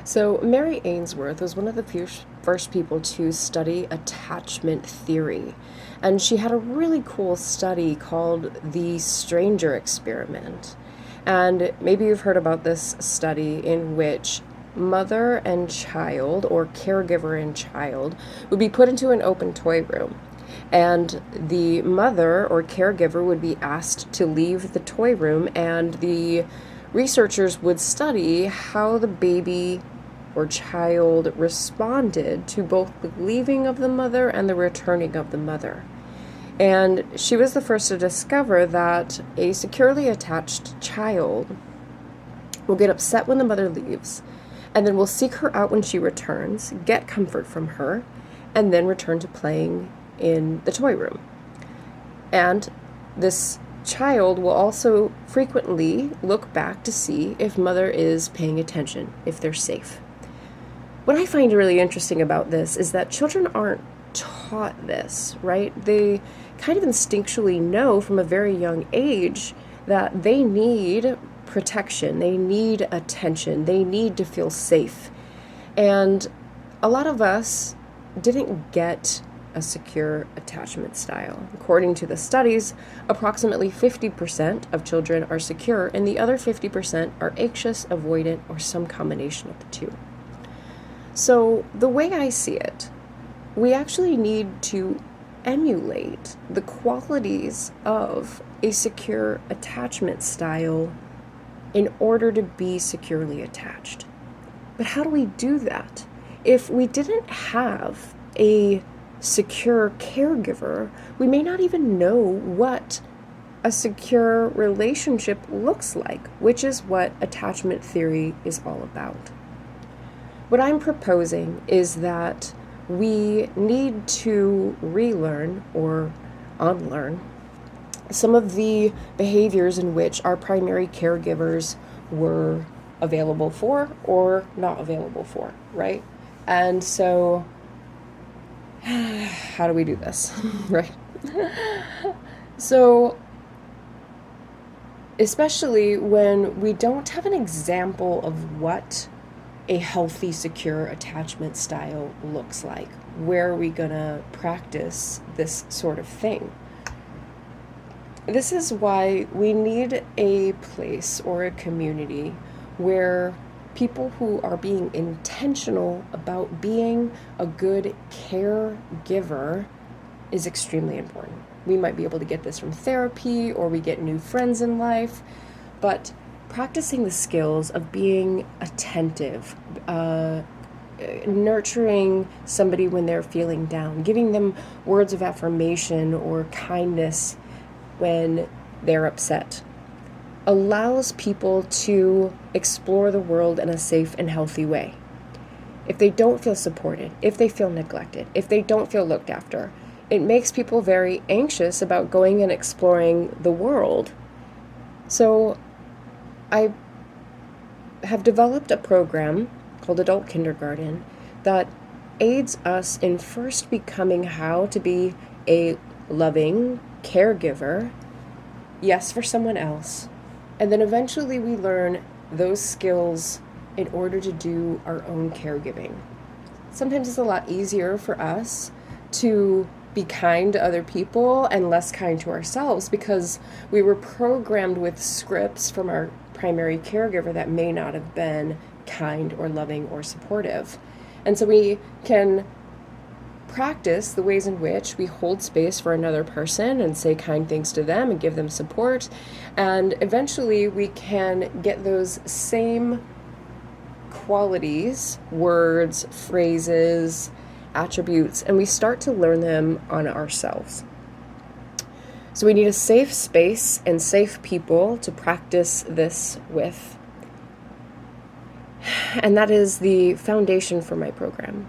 So, Mary Ainsworth was one of the first people to study attachment theory. And she had a really cool study called the Stranger Experiment. And maybe you've heard about this study in which mother and child, or caregiver and child, would be put into an open toy room. And the mother or caregiver would be asked to leave the toy room, and the researchers would study how the baby or child responded to both the leaving of the mother and the returning of the mother. And she was the first to discover that a securely attached child will get upset when the mother leaves, and then will seek her out when she returns, get comfort from her, and then return to playing in the toy room. And this child will also frequently look back to see if mother is paying attention, if they're safe. What I find really interesting about this is that children aren't taught this, right? They kind of instinctually know from a very young age that they need protection, they need attention, they need to feel safe. And a lot of us didn't get a secure attachment style. According to the studies, approximately 50% of children are secure, and the other 50% are anxious, avoidant, or some combination of the two. So the way I see it, we actually need to emulate the qualities of a secure attachment style in order to be securely attached. But how do we do that? If we didn't have a secure caregiver, we may not even know what a secure relationship looks like, which is what attachment theory is all about. What I'm proposing is that we need to relearn or unlearn some of the behaviors in which our primary caregivers were available for or not available for, right? And so, how do we do this, right? So, especially when we don't have an example of what a healthy, secure attachment style looks like, where are we gonna practice this sort of thing? This is why we need a place or a community where people who are being intentional about being a good caregiver is extremely important. We might be able to get this from therapy, or we get new friends in life, but practicing the skills of being attentive, nurturing somebody when they're feeling down, giving them words of affirmation or kindness when they're upset, allows people to explore the world in a safe and healthy way. If they don't feel supported, if they feel neglected, if they don't feel looked after, it makes people very anxious about going and exploring the world. So I have developed a program called Adult Kindergarten that aids us in first becoming how to be a loving caregiver, yes, for someone else, and then eventually we learn those skills in order to do our own caregiving. Sometimes it's a lot easier for us to be kind to other people and less kind to ourselves because we were programmed with scripts from our primary caregiver that may not have been kind or loving or supportive. And so we can practice the ways in which we hold space for another person and say kind things to them and give them support. And eventually we can get those same qualities, words, phrases, attributes, and we start to learn them on ourselves. So we need a safe space and safe people to practice this with. And that is the foundation for my program.